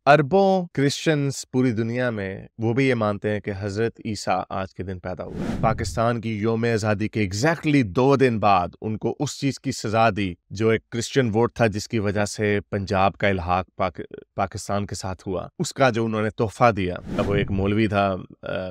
अरबों क्रिश्चियंस पूरी दुनिया में वो भी ये मानते हैं कि हज़रत ईसा आज के दिन पैदा हुआ है। पाकिस्तान की यौम आज़ादी के एग्जैक्टली 2 दिन बाद उनको उस चीज़ की सज़ा दी जो एक क्रिश्चियन वोट था, जिसकी वजह से पंजाब का इल्हाक पाकिस्तान के साथ हुआ। उसका जो उन्होंने तोहफा दिया, अब वो एक मौलवी था,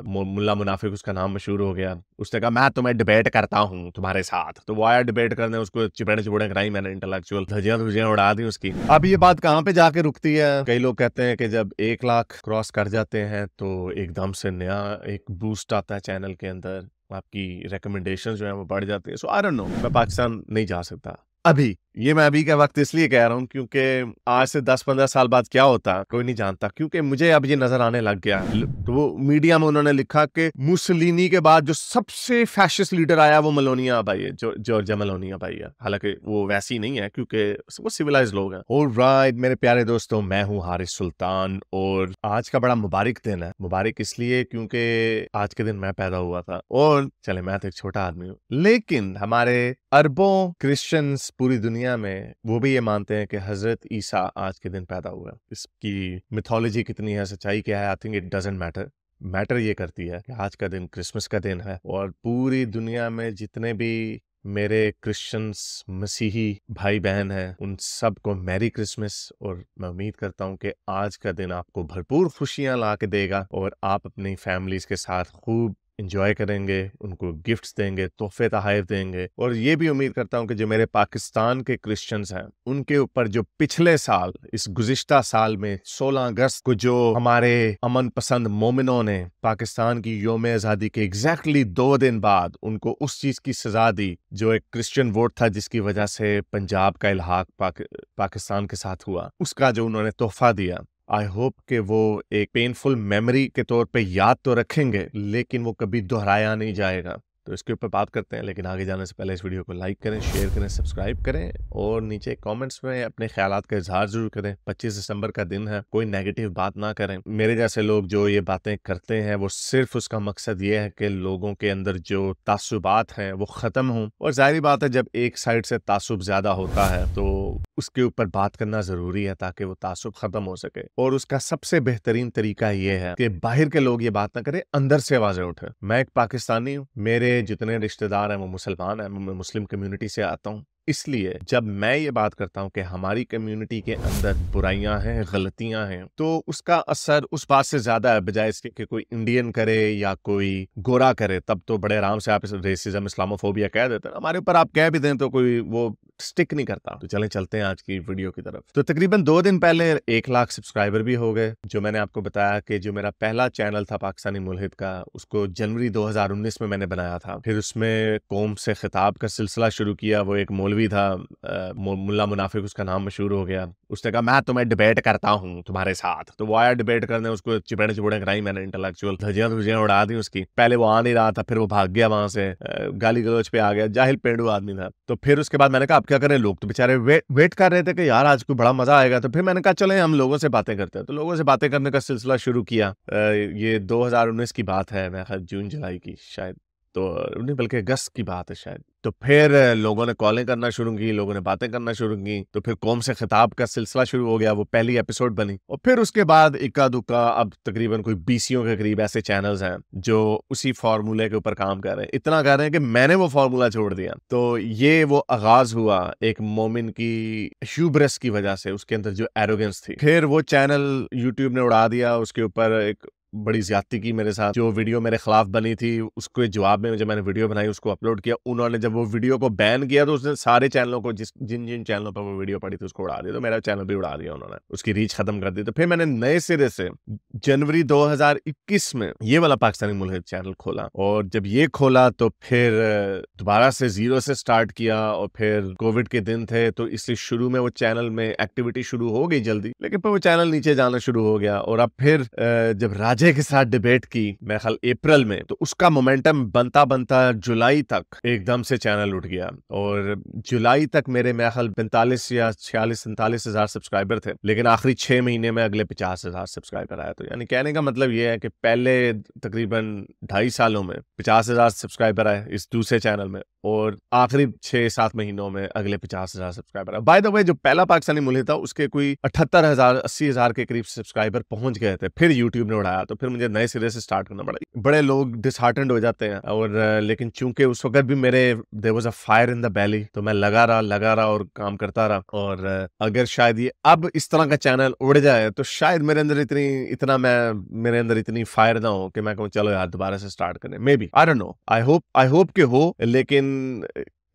मुल्ला मुनाफिक उसका नाम मशहूर हो गया। उसने कहा मैं तुम्हें डिबेट करता हूँ तुम्हारे साथ, तो वो आया डिबेट करने, उसको चिपड़े चिपड़े कराई मैंने, इंटेलेक्चुअल धजियां धुजियां उड़ा दी उसकी। अब ये बात कहाँ पे जाके रुकती है? कई लोग कहते हैं कि जब 1 लाख क्रॉस कर जाते हैं तो एकदम से नया एक बूस्ट आता है चैनल के अंदर, आपकी रिकमेंडेशन जो है वो बढ़ जाती है। सो आई डोंट नो, मैं पाकिस्तान नहीं जा सकता अभी। ये मैं अभी का वक्त इसलिए कह रहा हूँ क्योंकि आज से 10-15 साल बाद क्या होता कोई नहीं जानता, क्योंकि मुझे अब ये नजर आने लग गया। तो वो मीडिया में उन्होंने लिखा कि मुसलिनी के बाद जो सबसे फैशिस्ट लीडर आया वो मेलोनिया भाई है, जॉर्जिया मेलोनिया भाई है। हालांकि वो वैसी नहीं है क्योंकि वो सिविलाइज लोग हैं। ऑलराइट मेरे प्यारे दोस्तों, मैं हूँ हारिस सुल्तान और आज का बड़ा मुबारक दिन है। मुबारक इसलिए क्योंकि आज के दिन मैं पैदा हुआ था, और चले मैं तो एक छोटा आदमी हूँ, लेकिन हमारे अरबों क्रिश्चियंस पूरी दुनिया में वो भी ये मानते हैं कि हजरत ईसा आज के दिन पैदा हुआ। इसकी मिथोलॉजी कितनी है, सच्चाई क्या है, I think it doesn't matter ये करती है कि आज का दिन क्रिसमस का दिन है। और पूरी दुनिया में जितने भी मेरे क्रिश्चियंस मसीही भाई बहन हैं उन सबको मैरी क्रिसमस, और मैं उम्मीद करता हूं कि आज का दिन आपको भरपूर खुशियां ला के देगा और आप अपनी फैमिलीज के साथ खूब इंजॉय करेंगे, उनको गिफ्ट्स देंगे, तोहफे तोहफे देंगे। और ये भी उम्मीद करता हूं कि जो मेरे पाकिस्तान के क्रिश्चियंस हैं उनके ऊपर जो पिछले साल, इस गुज़िश्ता साल में 16 अगस्त को जो हमारे अमन पसंद मोमिनों ने पाकिस्तान की यौम आज़ादी के एग्जैक्टली 2 दिन बाद उनको उस चीज़ की सज़ा दी जो एक क्रिश्चियन वोट था, जिसकी वजह से पंजाब का इल्हाक पाकिस्तान के साथ हुआ, उसका जो उन्होंने तोहफा दिया, आई होप कि वो एक पेनफुल मेमोरी के तौर पे याद तो रखेंगे, लेकिन वो कभी दोहराया नहीं जाएगा। तो इसके ऊपर बात करते हैं, लेकिन आगे जाने से पहले इस वीडियो को लाइक करें, शेयर करें, सब्सक्राइब करें और नीचे कमेंट्स में अपने ख्यालात का इजहार जरूर करें। 25 दिसंबर का दिन है, कोई नेगेटिव बात ना करें। मेरे जैसे लोग जो ये बातें करते हैं वो सिर्फ उसका मकसद ये है कि लोगों के अंदर जो तासुबात हैं वो ख़त्म हों। और जाहिर बात है, जब एक साइड से तासुब ज़्यादा होता है तो उसके ऊपर बात करना ज़रूरी है ताकि वो तासुब ख़त्म हो सके। और उसका सबसे बेहतरीन तरीका ये है कि बाहर के लोग ये बात ना करें, अंदर से आवाज़ें उठे। मैं एक पाकिस्तानी हूँ, मेरे जितने रिश्तेदार हैं वो मुसलमान हैं, मैं मुस्लिम कम्युनिटी से आता हूँ। इसलिए जब मैं ये बात करता हूं कि हमारी कम्युनिटी के अंदर बुराइयां हैं, गलतियां हैं, तो उसका असर उस बात से ज्यादा है बजाय इसके कि कोई इंडियन करे या कोई गोरा करे। तब तो बड़े आराम से आप रेसिज्म, इस्लामोफोबिया कह देते हैं, हमारे ऊपर आप कह भी दें तो कोई वो स्टिक नहीं करता। तो चलते हैं आज की वीडियो की तरफ। तो तकरीबन 2 दिन पहले 1 लाख सब्सक्राइबर भी हो गए। जो मैंने आपको बताया कि जो मेरा पहला चैनल था पाकिस्तानी मुल्हिद का, उसको जनवरी 2019 में मैंने बनाया था। फिर उसमें कौम से खिताब का सिलसिला शुरू किया। वो एक मौलवी था, मुल्ला मुनाफिक उसका नाम मशहूर हो गया। उसने कहा मैं तुम्हें डिबेट करता हूँ तुम्हारे साथ, तो वो आया डिबेट करने, उसको चिपड़े चिपड़े कराई मैंने, इंटेलेक्चुअल धजियां धुजियां उड़ा दी उसकी। पहले वो आ नहीं रहा था, फिर वो भाग गया वहां से, गाली गलौज पे आ गया, जाहिल पेंडू आदमी था। तो फिर उसके बाद मैंने कहा अब क्या करें, लोग तो बेचारे वेट कर रहे थे कि यार आज कोई बड़ा मजा आएगा। तो फिर मैंने कहा चले हम लोगों से बातें करते हैं। तो लोगों से बातें करने का सिलसिला शुरू किया। ये 2019 की बात है, मैं जून जुलाई की शायद, तो नहीं बल्कि अगस्त की बात है शायद। तो फिर लोगों ने कॉलें करना शुरू की, लोगों ने बातें करना शुरू की। तो फिर कौम से खिताब का सिलसिला शुरू हो गया, वो पहली एपिसोड बनी। और फिर उसके बाद इक्का दुक्का अब तकरीबन कोई 20 के करीब ऐसे चैनल्स हैं जो उसी फार्मूले के ऊपर काम कर रहे हैं। इतना कर रहे हैं कि मैंने वो फार्मूला छोड़ दिया। तो ये वो आगाज हुआ एक मोमिन की ह्यूब्रेस की वजह से, उसके अंदर जो एरोगेंस थी। फिर वो चैनल यूट्यूब ने उड़ा दिया, उसके ऊपर एक बड़ी ज्यादती की मेरे साथ। जो वीडियो मेरे खिलाफ बनी थी उसके जवाब में जब मैंने वीडियो बनाई उसको अपलोड किया, उन्होंने जब वो वीडियो को बैन किया तो उसने सारे चैनलों को, जिन जिन चैनलों पर वो वीडियो पड़ी थी उसको उड़ा दिया। तो मेरा चैनल भी उड़ा दिया उन्होंने, उसकी रीच खत्म कर दी। तो फिर मैंने नए सिरे से जनवरी 2021 में ये वाला पाकिस्तानी मुल्हिद चैनल खोला। और जब ये खोला तो फिर दोबारा से जीरो से स्टार्ट किया। और फिर कोविड के दिन थे तो इसलिए शुरू में वो चैनल में एक्टिविटी शुरू हो गई जल्दी, लेकिन फिर वो चैनल नीचे जाना शुरू हो गया। और अब फिर जब अजय के साथ डिबेट की मैं ख्याल अप्रैल में, तो उसका मोमेंटम बनता बनता जुलाई तक एकदम से चैनल उठ गया और जुलाई तक मेरे मैं ख्याल 45 या 46-47 हजार सब्सक्राइबर थे, लेकिन आखिरी 6 महीने में अगले 50 हजार सब्सक्राइबर आया। तो यानी कहने का मतलब ये है कि पहले तकरीबन 2.5 सालों में 50 हजार सब्सक्राइबर आए इस दूसरे चैनल में और आखिरी 6-7 महीनों में अगले 50 हजार सब्सक्राइबर आए। बाय द वे जो पहला पाकिस्तानी मुल्क था उसके कोई 78 हजार 80 हजार के करीब सब्सक्राइबर पहुंच गए थे, फिर यूट्यूब ने उड़ाया, तो फिर मुझे नए सिरे से स्टार्ट करना पड़ा। बड़े लोग डिसहार्टेंड हो जाते हैं और लेकिन चूंकि उस वक्त भी मेरे there was a fire in the belly, तो मैं लगा रहा और काम करता रहा। और अगर शायद ये अब इस तरह का चैनल उड़ जाए तो शायद मेरे अंदर मेरे अंदर इतनी फायर ना हो कि मैं कहूँ चलो यार दोबारा से स्टार्ट करें। May be, I don't know, I hope के हो, लेकिन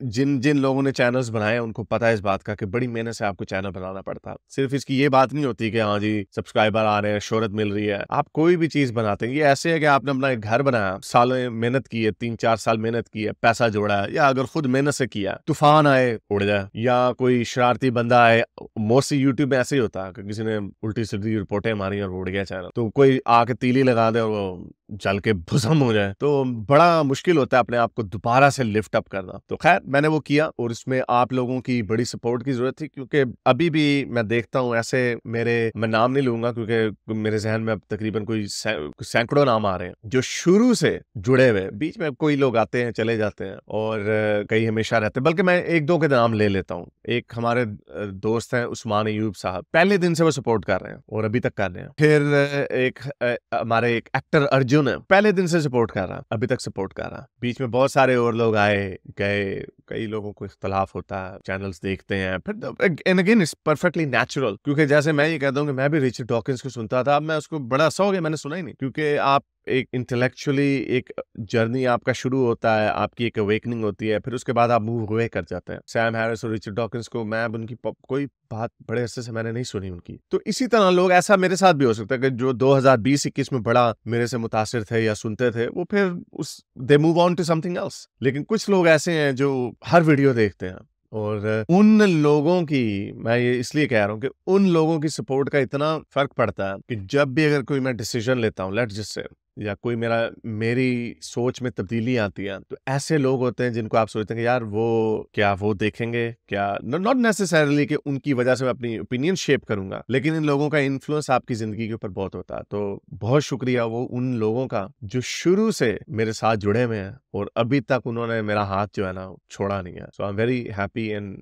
जिन जिन लोगों ने चैनल्स बनाए उनको पता है इस बात का कि बड़ी मेहनत से आपको चैनल बनाना पड़ता है। सिर्फ इसकी ये बात नहीं होती कि हाँ जी सब्सक्राइबर आ रहे हैं, शोहरत मिल रही है। आप कोई भी चीज बनाते हैं, ये ऐसे है कि आपने अपना एक घर बनाया, सालों मेहनत की है, 3-4 साल मेहनत की है, पैसा जोड़ा है, या अगर खुद मेहनत से किया, तूफान आए उड़ जाए, या कोई शरारती बंदा आए। मोस्टली यूट्यूब में ऐसे ही होता है कि किसी ने उल्टी सीधी रिपोर्टें मारी और उड़ गया चैनल, तो कोई आके तीली लगा दे और वो जल के भस्म हो जाए, तो बड़ा मुश्किल होता है अपने आप को दोबारा से लिफ्ट अप करना। तो खैर मैंने वो किया और इसमें आप लोगों की बड़ी सपोर्ट की जरूरत थी, क्योंकि अभी भी मैं देखता हूँ ऐसे मैं नाम नहीं लूंगा क्योंकि मेरे जहन में अब तकरीबन कोई सैकड़ों नाम आ रहे हैं जो शुरू से जुड़े हुए। बीच में कोई लोग आते हैं चले जाते हैं और कई हमेशा रहते हैं, बल्कि मैं एक दो के नाम ले लेता हूँ। एक हमारे दोस्त हैं उस्मान अयूब साहब, पहले दिन से वो सपोर्ट कर रहे हैं और अभी तक कर रहे हैं। फिर एक हमारे एक एक्टर अर्जुन है, पहले दिन से सपोर्ट कर रहा, अभी तक सपोर्ट कर रहा। बीच में बहुत सारे और लोग आए गए, कई लोगों को इख्तलाफ होता है, चैनल्स देखते हैं, फिर and again it's perfectly natural. क्योंकि जैसे मैं ये कहता हूँ कि मैं भी रिचर्ड डॉकिंस को सुनता था, अब मैं उसको बड़ा सौ गया मैंने सुना ही नहीं, क्योंकि आप एक इंटेलेक्चुअली एक जर्नी आपका शुरू होता है, आपकी एक अवेकनिंग होती है, फिर उसके बाद आप मूव हुए कर जाते हैं। सैम हैरिस और रिचर्ड डॉकिंस को मैं उनकी कोई बात बड़े अरसे से मैंने नहीं सुनी उनकी। तो इसी तरह लोग, ऐसा मेरे साथ भी हो सकता है कि जो 2020-21 में बड़ा मेरे से मुतासिर थे या सुनते थे, वो फिर they move on to something else. लेकिन कुछ लोग ऐसे हैं जो हर वीडियो देखते हैं, और उन लोगों की, मैं ये इसलिए कह रहा हूँ कि उन लोगों की सपोर्ट का इतना फर्क पड़ता है कि जब भी अगर कोई मैं डिसीजन लेता हूँ, लेट्स जस्ट से, या कोई मेरी सोच में तब्दीली आती है, तो ऐसे लोग होते हैं जिनको आप सोचते हैं कि यार वो देखेंगे क्या, नॉट नेसेसरली कि उनकी वजह से मैं अपनी ओपिनियन शेप करूंगा, लेकिन इन लोगों का इन्फ्लुएंस आपकी जिंदगी के ऊपर बहुत होता है। तो बहुत शुक्रिया वो उन लोगों का जो शुरू से मेरे साथ जुड़े हुए हैं और अभी तक उन्होंने मेरा हाथ जो है ना छोड़ा नहीं है। So I am very happy and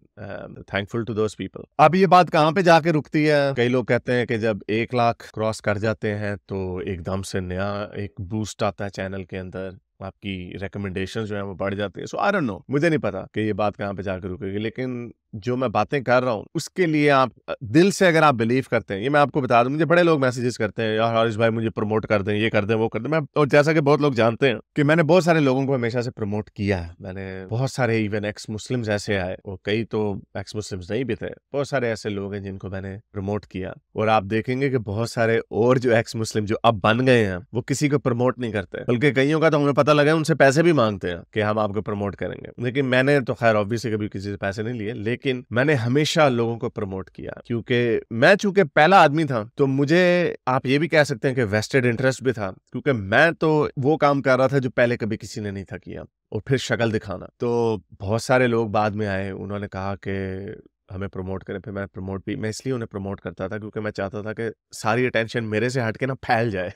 thankful to those people. अब ये बात कहाँ पे जाके रुकती है? कई लोग कहते हैं कि जब 1 लाख क्रॉस कर जाते हैं तो एकदम से नया एक बूस्ट आता है चैनल के अंदर, आपकी रिकमेंडेशंस जो है वो बढ़ जाती है। सो आई डोंट नो, मुझे नहीं पता कि ये बात कहाँ पे जाकर रुकेगी, लेकिन जो मैं बातें कर रहा हूँ उसके लिए आप दिल से अगर आप बिलीव करते हैं, ये मैं आपको बता दूं, मुझे बड़े लोग मैसेजेस करते हैं, यार हारिस भाई मुझे प्रमोट कर दें, ये कर दें, वो कर दें। मैं, और जैसा कि बहुत लोग जानते हैं कि मैंने बहुत सारे लोगों को हमेशा से प्रमोट किया है। मैंने बहुत सारे इवन एक्स मुस्लिम्स ऐसे आए, और कई तो एक्स मुस्लिम्स नहीं भी थे, बहुत सारे ऐसे लोग हैं जिनको मैंने प्रमोट किया। और आप देखेंगे कि बहुत सारे और जो एक्स मुस्लिम जो अब बन गए हैं वो किसी को प्रमोट नहीं करते, बल्कि कईयों का तो हमें पता लगा उनसे पैसे भी मांगते हैं कि हम आपको प्रमोट करेंगे। लेकिन मैंने तो खैर ऑब्वियसली कभी किसी से पैसे नहीं लिए, लेकिन मैंने हमेशा लोगों को प्रमोट किया, क्योंकि मैं चूंकि पहला आदमी था तो मुझे, आप ये भी कह सकते हैं कि वेस्टेड इंटरेस्ट भी था, क्योंकि मैं तो वो काम कर रहा था जो पहले कभी किसी ने नहीं था किया, और फिर शक्ल दिखाना। तो बहुत सारे लोग बाद में आए, उन्होंने कहा कि हमें प्रमोट करें, फिर मैं इसलिए उन्हें प्रमोट करता था क्योंकि मैं चाहता था कि सारी अटेंशन मेरे से हट के ना फैल जाए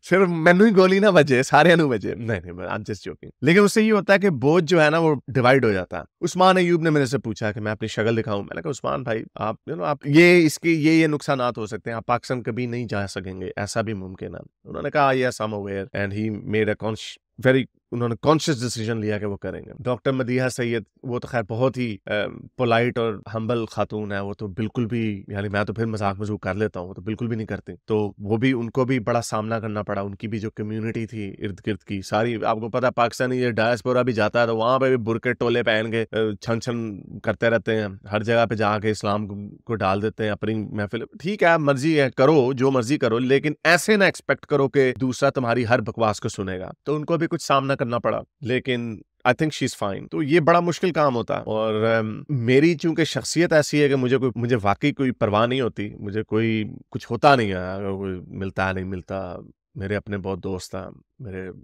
सिर्फ मैनू ही गोली ना बजे, सारे नु बजे, नहीं मैं आई एम जस्ट जोकिंग। लेकिन उससे ये होता है कि बोझ जो है ना वो डिवाइड हो जाता है। उस्मान अयूब ने मेरे से पूछा कि मैं अपनी शक्ल दिखाऊं, मैंने कहा उस्मान भाई आप आप ये नुकसानात हो सकते हैं, आप पाकिस्तान कभी नहीं जा सकेंगे, ऐसा भी मुमकिन है। उन्होंने कहा yes I am aware, and he made a उन्होंने कॉन्शियस डिसीजन लिया कि वो करेंगे। डॉक्टर मदीहा सैयद, वो तो खैर बहुत ही पोलाइट और हम्बल खातून है, वो तो बिल्कुल भी, यानी मैं तो फिर मजाक मजूक कर लेता हूँ, वो तो बिल्कुल भी नहीं करती। तो वो भी, उनको भी बड़ा सामना करना पड़ा, उनकी भी जो कम्युनिटी थी इर्द गिर्द की सारी, आपको पता है पाकिस्तानी ये डायस्पोरा भी जाता है तो वहां पे भी बुरके टोले पहन के छन छन करते रहते हैं, हर जगह पे जाके इस्लाम को डाल देते हैं अपनी महफिल। ठीक है, मर्जी है, करो जो मर्जी करो, लेकिन ऐसे ना एक्सपेक्ट करो कि दूसरा तुम्हारी हर बकवास को सुनेगा। तो उनको भी कुछ सामना करना पड़ा, लेकिन I think she is fine. तो ये बड़ा मुश्किल काम होता है। और मेरी चूंकि शख्सियत ऐसी है कि मुझे वाकई कोई परवाह नहीं होती, मुझे कोई कुछ होता नहीं है अगर कोई मिलता है नहीं मिलता। मेरे अपने बहुत दोस्त हैं,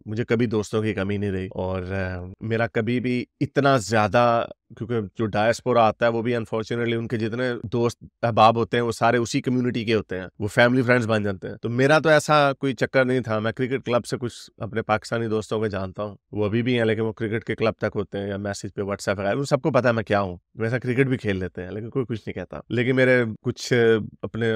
मुझे कभी दोस्तों की कमी नहीं रही। और मेरा कभी भी इतना ज्यादा, क्योंकि जो डायस्पोरा आता है वो भी अनफॉर्चुनेटली उनके जितने दोस्त अहबाब होते हैं वो सारे उसी कम्युनिटी के होते हैं, वो फैमिली फ्रेंड्स बन जाते हैं। तो मेरा तो ऐसा कोई चक्कर नहीं था। मैं क्रिकेट क्लब से कुछ अपने पाकिस्तानी दोस्तों को जानता हूँ, वो अभी भी हैं, लेकिन वो क्रिकेट के क्लब तक होते हैं या मैसेज पे व्हाट्सएप वगैरह, उन सबको पता है मैं क्या हूँ। वैसा क्रिकेट भी खेल लेते हैं लेकिन कोई कुछ नहीं कहता। लेकिन मेरे कुछ अपने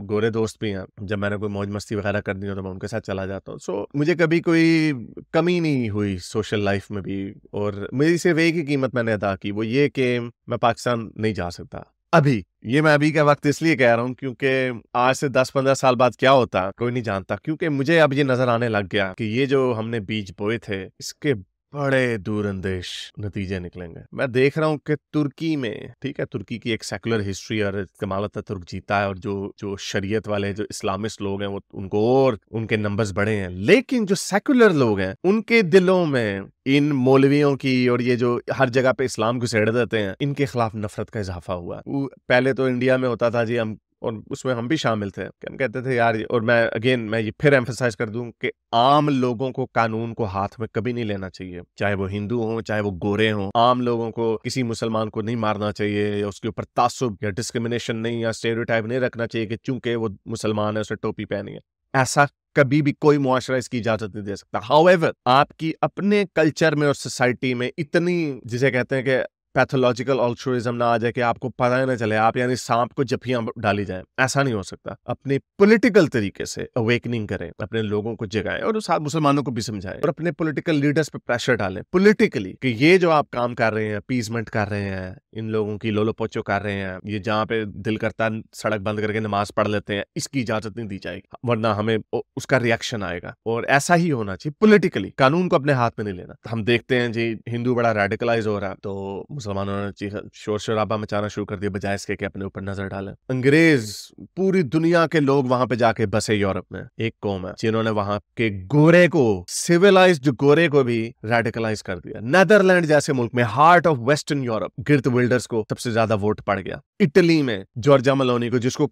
गोरे दोस्त भी हैं, जब मैंने कोई मौज मस्ती वगैरह करनी हो तो मैं उनके साथ चला जाता हूँ। सो मुझे कभी कोई कमी नहीं हुई सोशल लाइफ में भी। और मेरी सिर्फ एक ही कीमत मैंने अदा की, वो ये कि मैं पाकिस्तान नहीं जा सकता अभी। ये मैं अभी का वक्त इसलिए कह रहा हूँ क्योंकि आज से 10-15 साल बाद क्या होता कोई नहीं जानता। क्योंकि मुझे अब ये नजर आने लग गया कि ये जो हमने बीज बोए थे इसके बड़े दूरंदेश नतीजे निकलेंगे। मैं देख रहा हूँ कि तुर्की में, ठीक है, तुर्की की एक सेकुलर हिस्ट्री और कमाल अतातुर्क जीता है, और जो शरीयत वाले जो इस्लामिस्ट लोग हैं वो उनको और उनके नंबर्स बड़े हैं। लेकिन जो सेकुलर लोग हैं उनके दिलों में इन मौलवियों की और ये जो हर जगह पे इस्लाम घुसेड़ देते हैं, इनके खिलाफ नफरत का इजाफा हुआ। पहले तो इंडिया में होता था जी, हम और उसमें हम भी शामिल थे, हम कहते थे यार। और मैं ये फिर एम्फसाइज कर दूं कि आम लोगों को कानून को हाथ में कभी नहीं लेना चाहिए, चाहे वो हिंदू हो चाहे वो गोरे हों। आम लोगों को, किसी मुसलमान को नहीं मारना चाहिए या उसके ऊपर तासुब या डिस्क्रिमिनेशन नहीं या स्टेरियोटाइप नहीं रखना चाहिए कि चूंकि वो मुसलमान है उसे टोपी पहनी है। ऐसा कभी भी कोई मुआशरा इसकी इजाजत नहीं दे सकता। हाउएवर, आपकी अपने कल्चर में और सोसाइटी में इतनी, जिसे कहते हैं कि पैथोलॉजिकल अल्ट्रुइज्म ना आ जाए कि आपको पता ही ना चले, आप यानी सांप को जफियां डाली जाए, ऐसा नहीं हो सकता। अपने पॉलिटिकल तरीके से अवेकनिंग करें, अपने लोगों को जगाएं और साथ मुसलमानों को भी समझाएं और अपने पॉलिटिकल लीडर्स पे प्रेशर डालें पॉलिटिकली कि ये जो आप काम कर रहे हैं, अपीजमेंट कर रहे हैं, इन लोगों की लोलो पोचो कर रहे हैं, ये जहां पे दिल करता है सड़क बंद करके नमाज पढ़ लेते हैं, इसकी इजाजत नहीं दी जाएगी, वरना हमें उसका रिएक्शन आएगा। और ऐसा ही होना चाहिए पॉलिटिकली, कानून को अपने हाथ में नहीं लेना। हम देखते हैं जी हिंदू बड़ा रेडिकलाइज हो रहा है, तो मुसलमानों ने शोर शराबा मचाना शुरू कर दिया बजाय इसके कि अपने ऊपर नजर डालें। अंग्रेज, पूरी दुनिया के लोग वहां पे जाके बसे यूरोप में, एक कौम है जिन्होंने वहां के गोरे को, सिविलाइज्ड गोरे को भी रेडिकलाइज कर दिया। नेदरलैंड जैसे मुल्क में, heart of western Europe, Geert Wilders को सबसे ज्यादा वोट पड़ गया। इटली में जॉर्जिया मेलोनी को, जिसको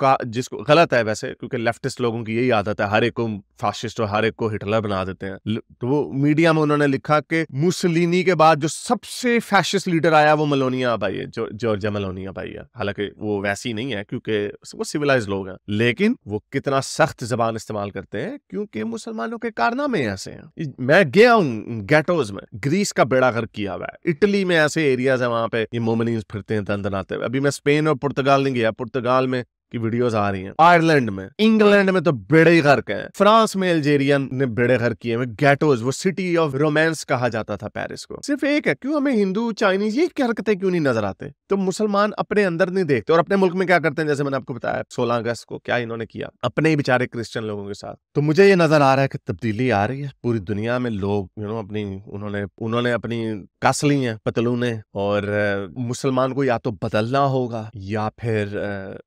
गलत है वैसे, क्योंकि लेफ्टिस्ट लोगों की यही आदत है, हर एक को फाशिस्ट और हर एक को हिटलर बना देते हैं। तो वो मीडिया में उन्होंने लिखा कि मुसलिनी के बाद जो सबसे फैशिस्ट लीडर आया वो मेलोनिया भाई है, जॉर्जिया मेलोनिया भाई है। हालांकि वो वैसी नहीं है क्योंकि वो सिविलाइज लोग हैं, लेकिन वो कितना सख्त जबान इस्तेमाल करते हैं क्योंकि मुसलमानों के कारनामे ऐसे हैं। मैं गया हूँ गेटोज में, ग्रीस का बेड़ा गर्क किया हुआ है। इटली में ऐसे एरियाज है वहां पे ये मोमिनीन फिरते हैं दंदनाते हुए। अभी मैं स्पेन और पुर्तगाल नहीं गया, पुर्तगाल में की वीडियोस आ रही हैं, आयरलैंड में, इंग्लैंड में तो बेड़े ही गर्क हैं, फ्रांस में अल्जेरियन ने बेड़े गर्क किए हैं। गेटोज, वो सिटी ऑफ रोमांस कहा जाता था पेरिस को। सिर्फ एक है, क्यों हमें हिंदू चाइनीज ये हरकतें क्यों नहीं नजर आते? तो मुसलमान अपने अंदर नहीं देखते और अपने मुल्क में क्या करते हैं, जैसे मैंने आपको बताया 16 अगस्त को क्या इन्होंने किया अपने ही बेचारे क्रिश्चियन लोगों के साथ। तो मुझे ये नजर आ रहा है कि तब्दीली आ रही है पूरी दुनिया में। लोग अपनी उन्होंने अपनी कस ली हैं पतलूने, और मुसलमान को या तो बदलना होगा या फिर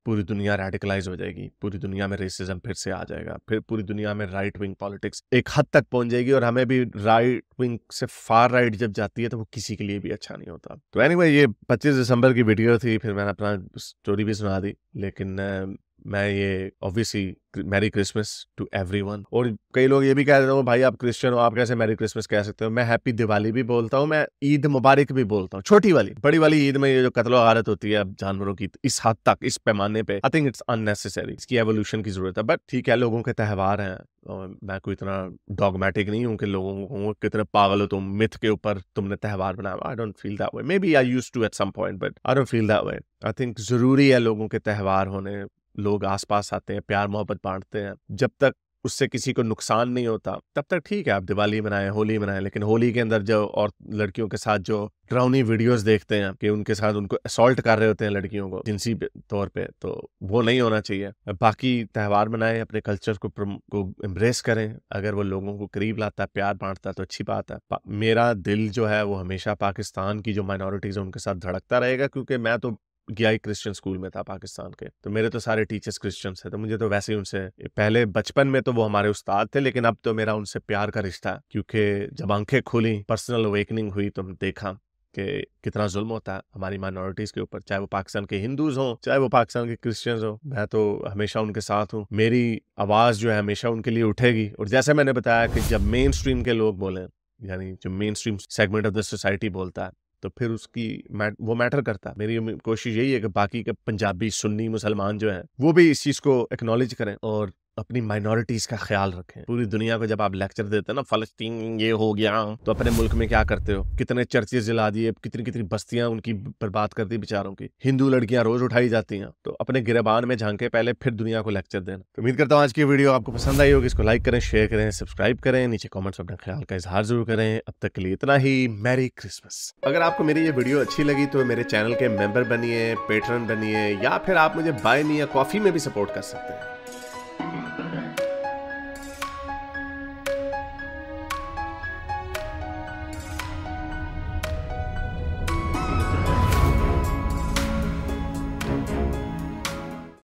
पूरी दुनिया रेडिकलाइज हो जाएगी, पूरी दुनिया में रेसिज्म फिर से आ जाएगा, फिर पूरी दुनिया में राइट विंग पॉलिटिक्स एक हद तक पहुंच जाएगी। और हमें भी राइट विंग से फार राइट जब जाती है तो वो किसी के लिए भी अच्छा नहीं होता। तो एनीवे, ये 25 दिसंबर की वीडियो थी, फिर मैंने अपना स्टोरी भी सुना दी। लेकिन मैं ये obviously merry Christmas to everyone. और कई लोग ये भी कह देते हो भाई आप क्रिश्चियन हो, आप कैसे मैरी क्रिसमस कह सकते हो? मैं हैप्पी दिवाली भी बोलता हूँ, मैं ईद मुबारक भी बोलता हूँ, छोटी वाली। बड़ी वाली ईद में ये जो कत्लो गारत होती है अब जानवरों की, इस हद तक, इस पैमाने पे, आई थिंक इट्स अननेसेसरी। इसकी एवोल्यूशन की जरूरत है, बट ठीक है, लोगों के त्यौहार हैं। और मैं कोई इतना डॉगमेटिक नहीं हूँ कि लोगों को कितने पागल हो तुम, मिथ के ऊपर तुमने त्यौहार बनाया। I don't feel that way, maybe I used to at some point, but I don't feel that way. I think जरूरी है लोगों के त्यौहार होने, लोग आसपास आते हैं, प्यार मोहब्बत बांटते हैं, जब तक उससे किसी को नुकसान नहीं होता तब तक ठीक है, आप दिवाली मनाएं, होली मनाएं। लेकिन होली के अंदर जो और लड़कियों के साथ जो डरावनी वीडियोस देखते हैं कि उनके साथ उनको असॉल्ट कर रहे होते हैं लड़कियों को जिनसी तौर पे, तो वो नहीं होना चाहिए। बाकी त्यौहार मनाएं, अपने कल्चर को एम्ब्रेस करें। अगर वो लोगों को करीब लाता है, प्यार बांटता है तो अच्छी बात है। मेरा दिल जो है वो हमेशा पाकिस्तान की जो माइनॉरिटीज है उनके साथ धड़कता रहेगा, क्योंकि मैं तो गया ही क्रिश्चियन स्कूल में था पाकिस्तान के, तो मेरे तो सारे टीचर्स क्रिश्चियंस थे, तो मुझे तो वैसे ही उनसे पहले बचपन में तो वो हमारे उस्ताद थे, लेकिन अब तो मेरा उनसे प्यार का रिश्ता है, क्योंकि जब आंखें खुली, पर्सनल अवेकनिंग हुई, तो देखा कि कितना जुल्म होता है हमारी माइनॉरिटीज के ऊपर, चाहे वो पाकिस्तान के हिंदूज हों, चाहे वो पाकिस्तान के क्रिश्चियंस हों। मैं तो हमेशा उनके साथ हूँ, मेरी आवाज़ जो है हमेशा उनके लिए उठेगी। और जैसे मैंने बताया कि जब मेन स्ट्रीम के लोग बोलें, यानी जो main stream segment of the society बोलता है, तो फिर उसकी वो मैटर करता है। मेरी कोशिश यही है कि बाकी के पंजाबी, सुन्नी, मुसलमान जो हैं वो भी इस चीज़ को एक्नॉलेज करें और अपनी माइनॉरिटीज का ख्याल रखें। पूरी दुनिया को जब आप लेक्चर देते हैं ना, फलस्तीन ये हो गया, तो अपने मुल्क में क्या करते हो? कितने चर्चेज जला दिए, कितनी कितनी बस्तियां उनकी बर्बाद कर दी बेचारों की। हिंदू लड़कियां रोज उठाई जाती हैं। तो अपने गिरबान में झांके पहले, फिर दुनिया को लेक्चर देना। तो उम्मीद करता हूँ आज की वीडियो आपको पसंद आई होगी। इसको लाइक करें, शेयर करें, सब्सक्राइब करें, नीचे कॉमेंट्स में अपने ख्याल का इजहार जरूर करें। अब तक के लिए इतना ही। Merry Christmas. अगर आपको मेरी ये वीडियो अच्छी लगी तो मेरे चैनल के मेंबर बनिए, पेट्रन बनिए, या फिर आप मुझे बाय मी या कॉफी में भी सपोर्ट कर सकते हैं।